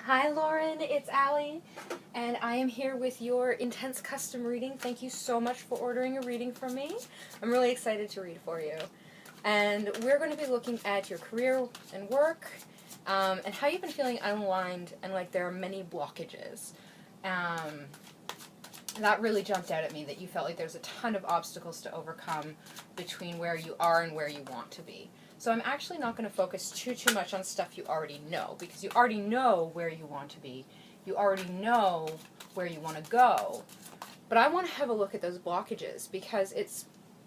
Hi Lauren, it's Allie, and I am here with your intense custom reading. Thank you so much for ordering a reading from me. I'm really excited to read for you. And we're going to be looking at your career and work, and how you've been feeling unaligned and like there are many blockages. That really jumped out at me, that you felt like there's a ton of obstacles to overcome between where you are and where you want to be. So I'm actually not going to focus too much on stuff you already know, because you already know where you want to be. You already know where you want to go. But I want to have a look at those blockages, because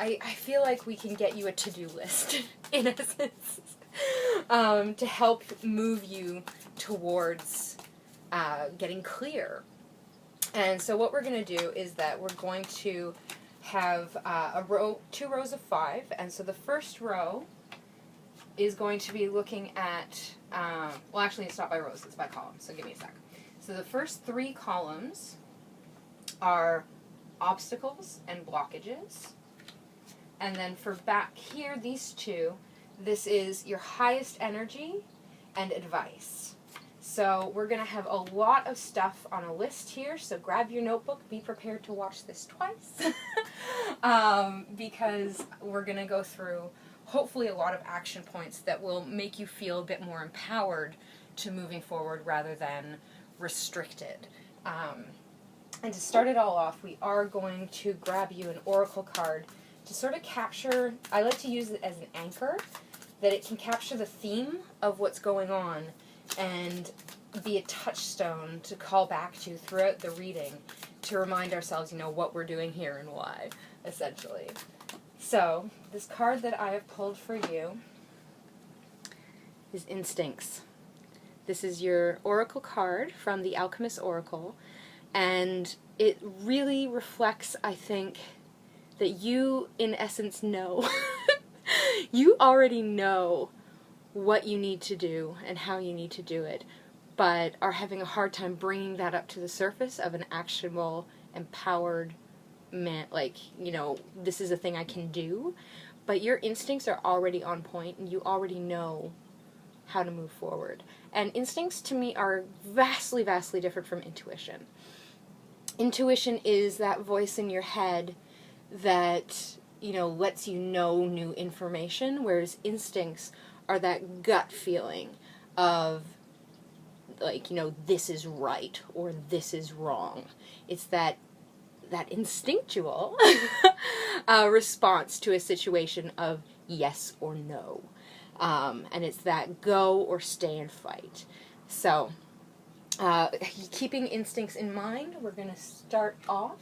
I feel like we can get you a to-do list, in essence, to help move you towards getting clear. And so what we're going to do is that we're going to have two rows of 5. And so the first row is going to be looking at, well, actually it's not by rows, it's by columns, so give me a sec. So the first 3 columns are obstacles and blockages. And then for back here, these 2, this is your highest energy and advice. So we're going to have a lot of stuff on a list here, so grab your notebook, be prepared to watch this twice, because we're going to go through hopefully a lot of action points that will make you feel a bit more empowered to moving forward rather than restricted. And to start it all off, we are going to grab you an oracle card to sort of capture, I like to use it as an anchor, that it can capture the theme of what's going on and be a touchstone to call back to throughout the reading to remind ourselves, what we're doing here and why, essentially. So, this card that I have pulled for you is Instincts. This is your oracle card from the Alchemist Oracle, and it really reflects, I think, that you, in essence, know. You already know what you need to do and how you need to do it, but are having a hard time bringing that up to the surface of an actionable, empowered man, this is a thing I can do. But your instincts are already on point, and you already know how to move forward. And instincts, to me, are vastly, vastly different from intuition. Intuition is that voice in your head that, lets you know new information, whereas instincts are that gut feeling of, this is right or this is wrong. It's that instinctual response to a situation of yes or no. And it's that go or stay and fight. So, keeping instincts in mind, we're going to start off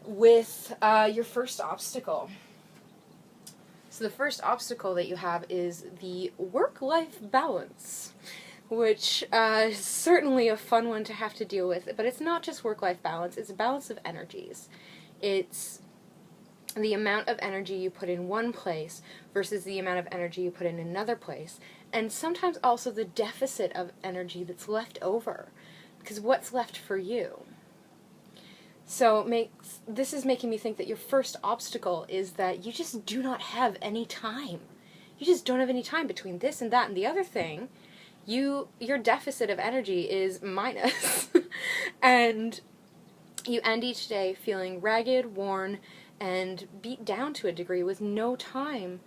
with your first obstacle. So the first obstacle that you have is the work-life balance, which is certainly a fun one to have to deal with, but it's not just work-life balance, it's a balance of energies. It's the amount of energy you put in one place versus the amount of energy you put in another place, and sometimes also the deficit of energy that's left over, because what's left for you? So this is making me think that your first obstacle is that you just do not have any time. You just don't have any time between this and that and the other thing. Your deficit of energy is minus. And you end each day feeling ragged, worn, and beat down to a degree with no time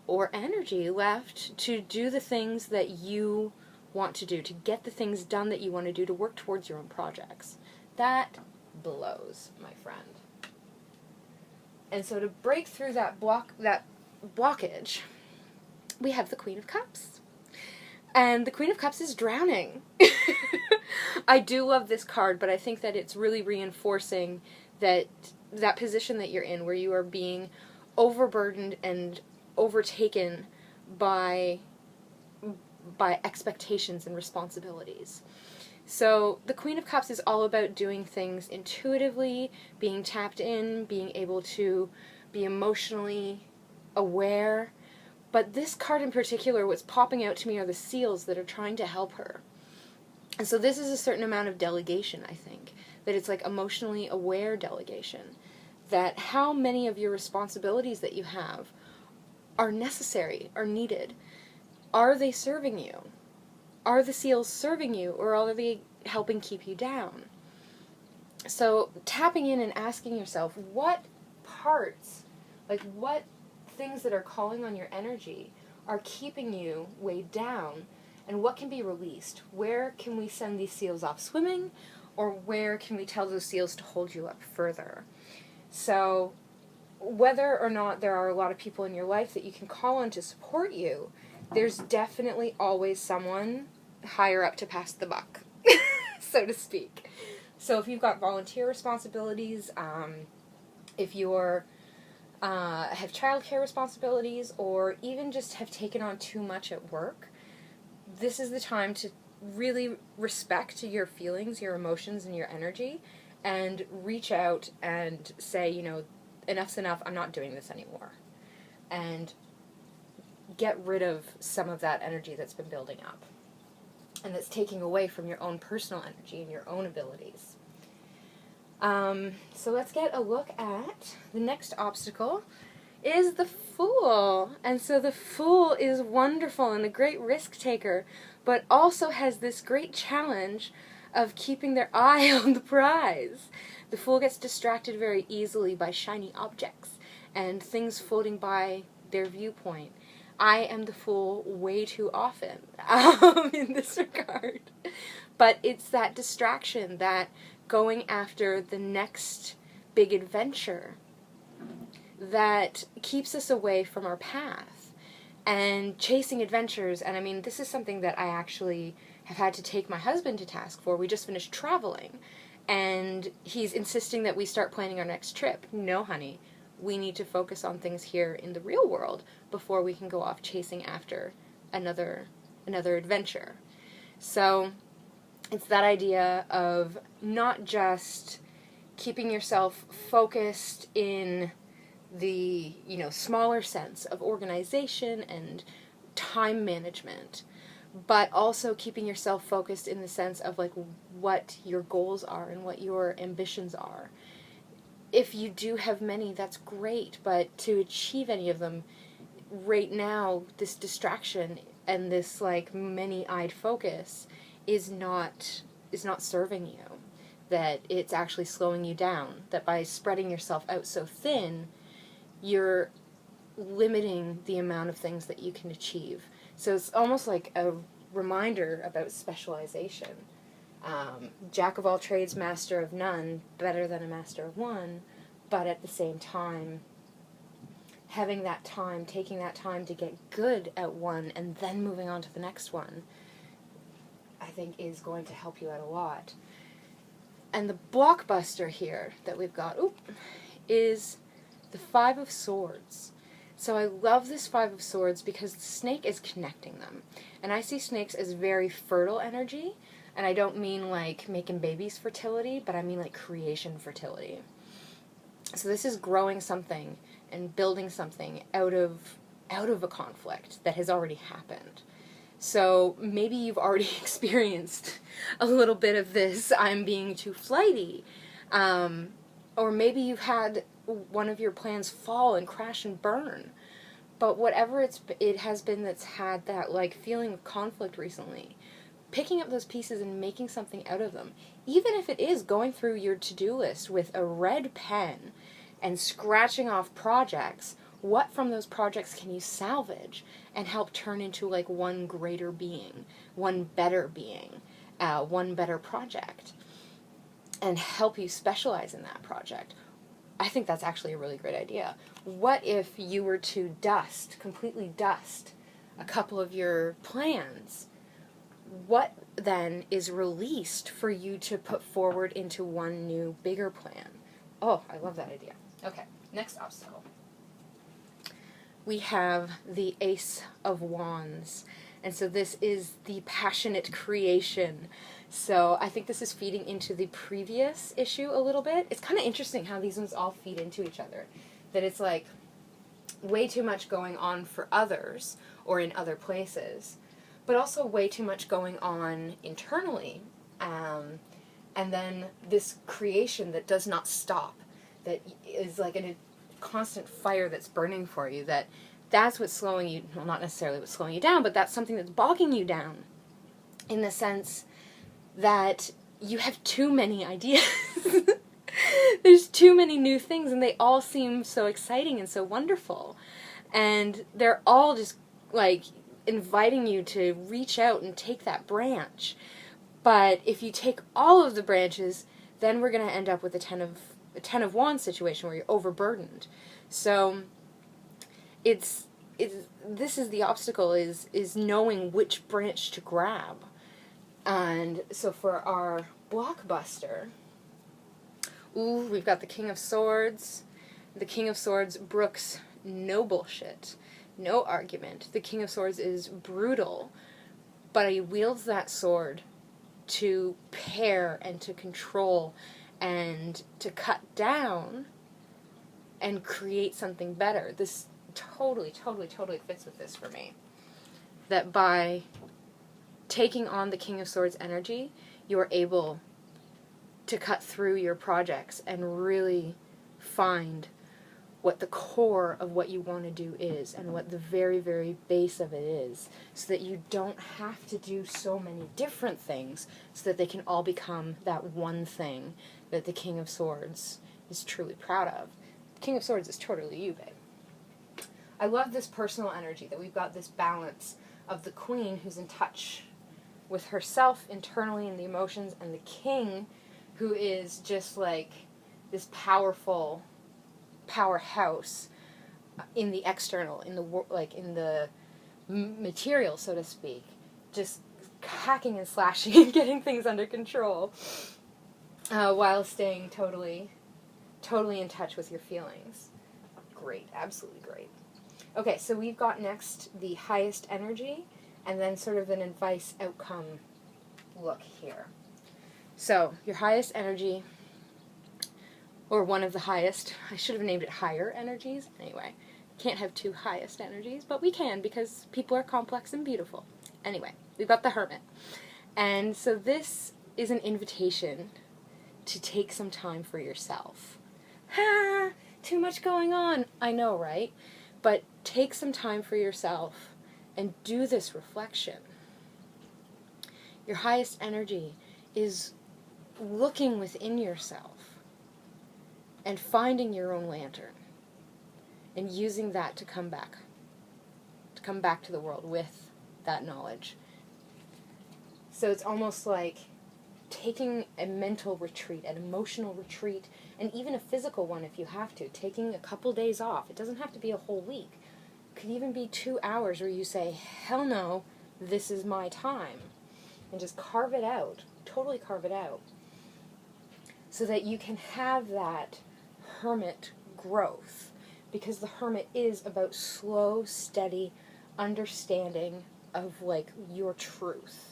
or energy left to do the things that you want to do, to get the things done that you want to do, to work towards your own projects. That blows, my friend. And so to break through that blockage, we have the Queen of Cups. And the Queen of Cups is drowning. I do love this card, but I think that it's really reinforcing that position that you're in, where you are being overburdened and overtaken by expectations and responsibilities. So the Queen of Cups is all about doing things intuitively, being tapped in, being able to be emotionally aware. But this card in particular, what's popping out to me are the seals that are trying to help her. And so this is a certain amount of delegation, I think. That it's like emotionally aware delegation. That how many of your responsibilities that you have are necessary, are needed. Are they serving you? are the seals serving you, or are they helping keep you down? So tapping in and asking yourself, what parts, like what things that are calling on your energy are keeping you weighed down, and what can be released? Where can we send these seals off swimming, or where can we tell those seals to hold you up further? So whether or not there are a lot of people in your life that you can call on to support you, there's definitely always someone higher up to pass the buck, so to speak. So if you've got volunteer responsibilities, if you're have childcare responsibilities, or even just have taken on too much at work, this is the time to really respect your feelings, your emotions, and your energy, and reach out and say, you know, enough's enough, I'm not doing this anymore. And get rid of some of that energy that's been building up, and that's taking away from your own personal energy and your own abilities. So let's get a look at the next obstacle is the Fool. And so the Fool is wonderful and a great risk taker, but also has this great challenge of keeping their eye on the prize. The Fool gets distracted very easily by shiny objects and things floating by their viewpoint. I am the Fool way too often in this regard. But it's that distraction, that going after the next big adventure, that keeps us away from our path and chasing adventures. And I mean, this is something that I actually have had to take my husband to task for. We just finished traveling, and he's insisting that we start planning our next trip. No, honey, we need to focus on things here in the real world before we can go off chasing after another adventure. So it's that idea of not just keeping yourself focused in the, you know, smaller sense of organization and time management, but also keeping yourself focused in the sense of like what your goals are and what your ambitions are. If you do have many, that's great, but to achieve any of them right now, this distraction and this like many-eyed focus is not serving you. That it's actually slowing you down. That by spreading yourself out so thin, you're limiting the amount of things that you can achieve. So it's almost like a reminder about specialization. Jack of all trades, master of none, better than a master of one, but at the same time, having that time, taking that time to get good at one and then moving on to the next one, I think is going to help you out a lot. And the blockbuster here that we've got is the Five of Swords. So I love this Five of Swords because the snake is connecting them. And I see snakes as very fertile energy, and I don't mean like making babies fertility, but I mean like creation fertility. So this is growing something and building something out of a conflict that has already happened. So maybe you've already experienced a little bit of this, I'm being too flighty. Or maybe you've had one of your plans fall and crash and burn. But whatever it has been that's had that like feeling of conflict recently, picking up those pieces and making something out of them, even if it is going through your to-do list with a red pen and scratching off projects, what from those projects can you salvage and help turn into like one greater being, one better being, one better project, and help you specialize in that project? I think that's actually a really great idea. What if you were to completely dust a couple of your plans? What then is released for you to put forward into one new, bigger plan? Oh, I love that idea. Okay, next obstacle. We have the Ace of Wands. And so this is the passionate creation. So I think this is feeding into the previous issue a little bit. It's kind of interesting how these ones all feed into each other. That it's like way too much going on for others or in other places, but also way too much going on internally. And then this creation that does not stop, that is like a constant fire that's burning for you, that's what's slowing you, well, not necessarily what's slowing you down, but that's something that's bogging you down. in the sense that you have too many ideas. There's too many new things, and they all seem so exciting and so wonderful. And they're all just, like, inviting you to reach out and take that branch. But if you take all of the branches, then we're going to end up with a ten of wands situation where you're overburdened. So this is the obstacle, is knowing which branch to grab. And so for our blockbuster, we've got the King of Swords. The King of Swords brooks no bullshit, no argument. The King of Swords is brutal, but he wields that sword to pair and to control and to cut down and create something better. This totally fits with this for me. That by taking on the King of Swords energy, you're able to cut through your projects and really find what the core of what you want to do is and what the very, very base of it is, so that you don't have to do so many different things, so that they can all become that one thing that the King of Swords is truly proud of. The King of Swords is totally you, babe. I love this personal energy, that we've got this balance of the Queen who's in touch with herself internally and the emotions, and the King who is just like this powerhouse in the external, in the material, so to speak, just hacking and slashing and getting things under control, while staying totally in touch with your feelings. Great, absolutely great. Okay, so we've got next the highest energy, and then sort of an advice outcome look here. So, your highest energy, or one of the highest, I should have named it higher energies. Anyway, can't have two highest energies, but we can, because people are complex and beautiful. Anyway, we've got the Hermit. And so this is an invitation to take some time for yourself. Too much going on. I know, right? But take some time for yourself and do this reflection. Your highest energy is looking within yourself and finding your own lantern and using that to come back to the world with that knowledge. So it's almost like taking a mental retreat, an emotional retreat, and even a physical one if you have to, taking a couple days off. It doesn't have to be a whole week. It could even be 2 hours where you say, hell no, this is my time. And just carve it out, totally carve it out, so that you can have that hermit growth. Because the Hermit is about slow, steady understanding of, like, your truth.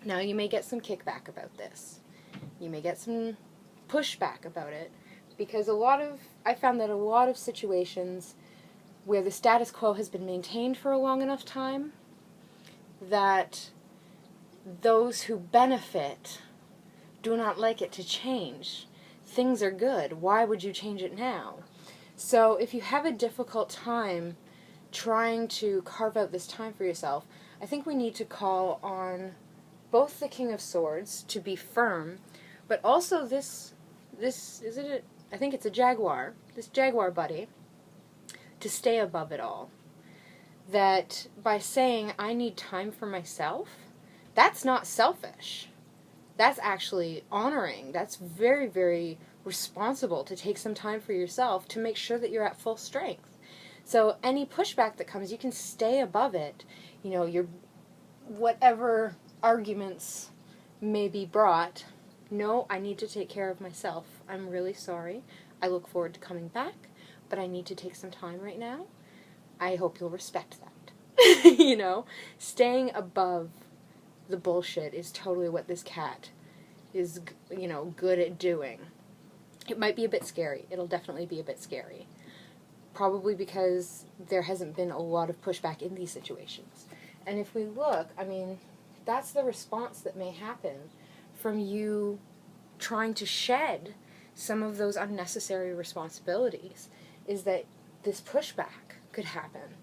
Now, you may get some kickback about this. You may get some pushback about it, because I found that a lot of situations where the status quo has been maintained for a long enough time, that those who benefit do not like it to change. Things are good. Why would you change it now? So if you have a difficult time trying to carve out this time for yourself, I think we need to call on both the King of Swords to be firm, but also I think it's a Jaguar, this Jaguar buddy, to stay above it all. That by saying, I need time for myself, that's not selfish. That's actually honoring. That's very, very responsible to take some time for yourself to make sure that you're at full strength. So any pushback that comes, you can stay above it. You know, your whatever arguments may be brought, no, I need to take care of myself. I'm really sorry. I look forward to coming back, but I need to take some time right now. I hope you'll respect that. You know, staying above the bullshit is totally what this cat is, you know, good at doing. It might be a bit scary. It'll definitely be a bit scary. Probably because there hasn't been a lot of pushback in these situations. And if we look, I mean, that's the response that may happen from you trying to shed some of those unnecessary responsibilities, is that this pushback could happen.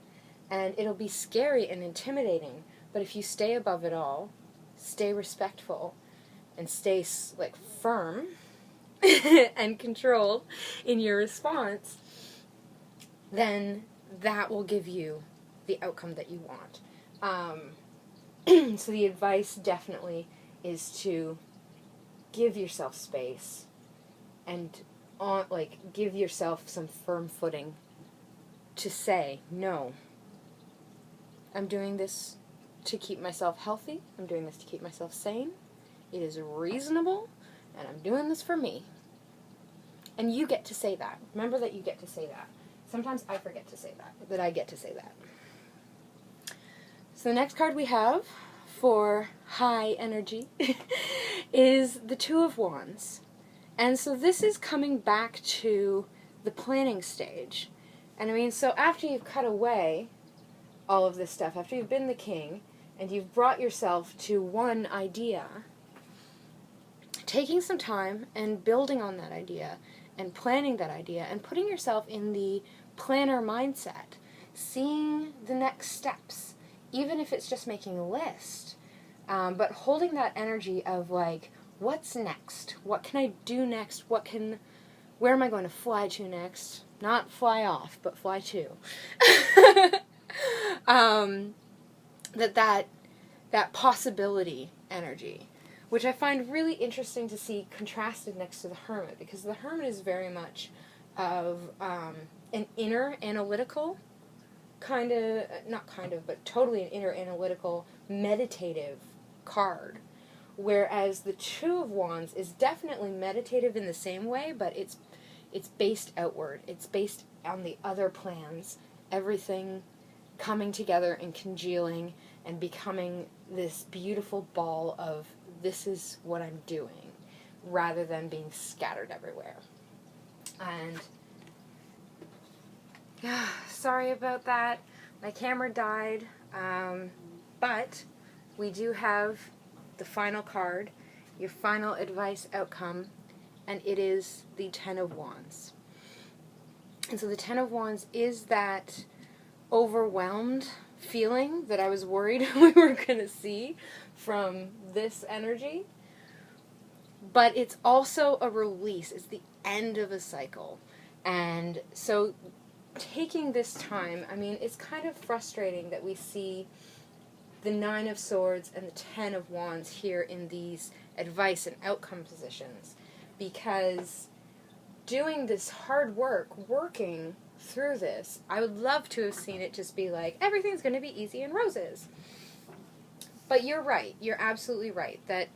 And it'll be scary and intimidating, but if you stay above it all, stay respectful, and stay, like, firm and controlled in your response, then that will give you the outcome that you want. So the advice definitely is to give yourself space and give yourself some firm footing to say, no, I'm doing this to keep myself healthy, I'm doing this to keep myself sane, it is reasonable, and I'm doing this for me. And you get to say that. Remember that you get to say that. Sometimes I forget to say that I get to say that. So the next card we have for high energy is the Two of Wands. And so this is coming back to the planning stage. And I mean, so after you've cut away all of this stuff, after you've been the king, and you've brought yourself to one idea, taking some time and building on that idea, and planning that idea, and putting yourself in the planner mindset, seeing the next steps, even if it's just making a list, but holding that energy of, like, what's next? What can I do next? Where am I going to fly to next? Not fly off, but fly to. That possibility energy, which I find really interesting to see contrasted next to the Hermit, because the Hermit is very much of an inner analytical but totally an inner analytical meditative card, whereas the Two of Wands is definitely meditative in the same way, but it's based outward. It's based on the other plans, everything coming together and congealing and becoming this beautiful ball of, this is what I'm doing, rather than being scattered everywhere. And sorry about that. My camera died, but we do have the final card, your final advice outcome, and it is the Ten of Wands. And so the Ten of Wands is that overwhelmed feeling that I was worried we were going to see from this energy. But it's also a release. It's the end of a cycle. And so taking this time, I mean, it's kind of frustrating that we see the Nine of Swords and the Ten of Wands here in these advice and outcome positions, because doing this hard work, working through this, I would love to have seen it just be like, everything's going to be easy and roses. But you're right. You're absolutely right that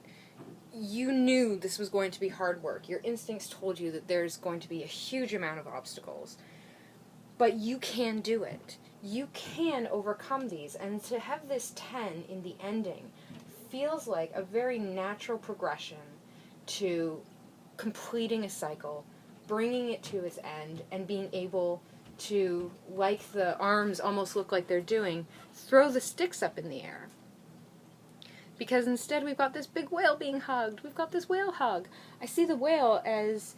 you knew this was going to be hard work. Your instincts told you that there's going to be a huge amount of obstacles. But you can do it. You can overcome these. And to have this 10 in the ending feels like a very natural progression to completing a cycle, bringing it to its end, and being able to, like the arms almost look like they're doing, throw the sticks up in the air. Because instead we've got this big whale being hugged. We've got this whale hug. I see the whale as,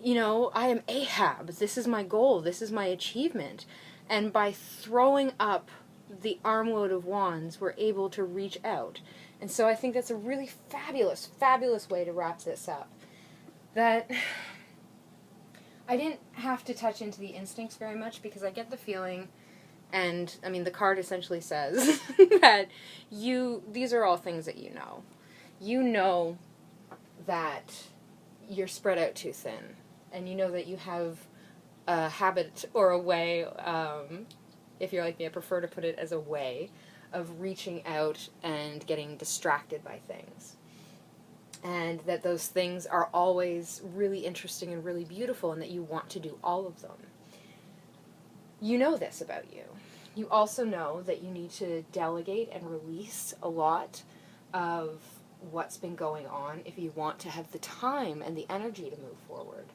you know, I am Ahab. This is my goal. This is my achievement. And by throwing up the armload of wands, we're able to reach out. And so I think that's a really fabulous, fabulous way to wrap this up. That I didn't have to touch into the instincts very much, because I get the feeling, and I mean the card essentially says that these are all things that you know. You know that you're spread out too thin, and you know that you have a habit or a way, if you're like me, I prefer to put it as a way of reaching out and getting distracted by things. And that those things are always really interesting and really beautiful, and that you want to do all of them. You know this about you. You also know that you need to delegate and release a lot of what's been going on if you want to have the time and the energy to move forward.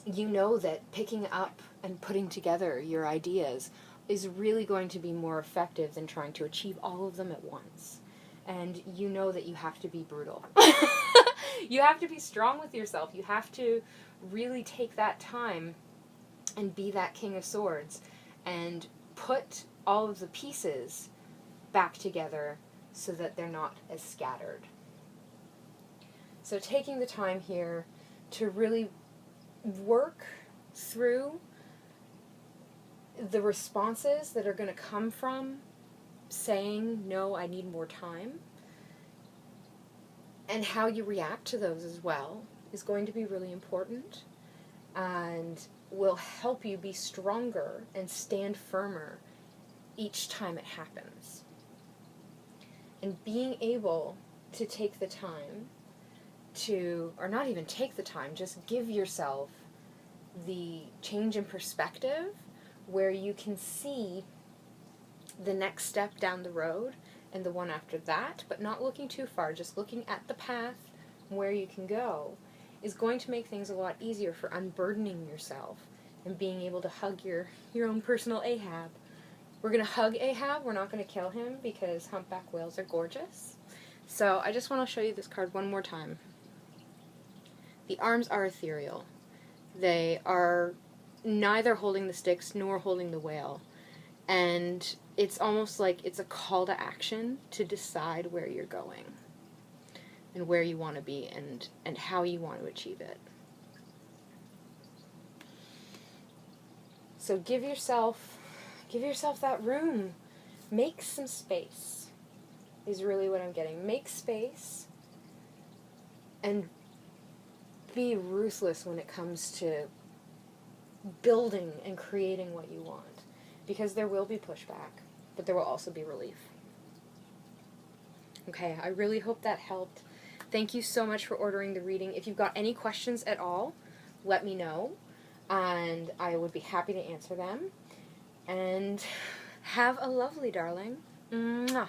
You know that picking up and putting together your ideas is really going to be more effective than trying to achieve all of them at once. And you know that you have to be brutal. You have to be strong with yourself. You have to really take that time and be that King of Swords and put all of the pieces back together so that they're not as scattered. So taking the time here to really work through the responses that are going to come from saying, no, I need more time, and how you react to those as well is going to be really important and will help you be stronger and stand firmer each time it happens. And being able to take the time to, or not even take the time, just give yourself the change in perspective where you can see the next step down the road and the one after that, but not looking too far, just looking at the path where you can go, is going to make things a lot easier for unburdening yourself and being able to hug your own personal Ahab. We're going to hug Ahab, we're not going to kill him because humpback whales are gorgeous. So I just want to show you this card one more time. The arms are ethereal. They are neither holding the sticks nor holding the whale. And it's almost like it's a call to action to decide where you're going and where you want to be and how you want to achieve it. So give yourself that room. Make some space is really what I'm getting. Make space and be ruthless when it comes to building and creating what you want. Because there will be pushback, but there will also be relief. Okay, I really hope that helped. Thank you so much for ordering the reading. If you've got any questions at all, let me know, and I would be happy to answer them. And have a lovely, darling. Mwah.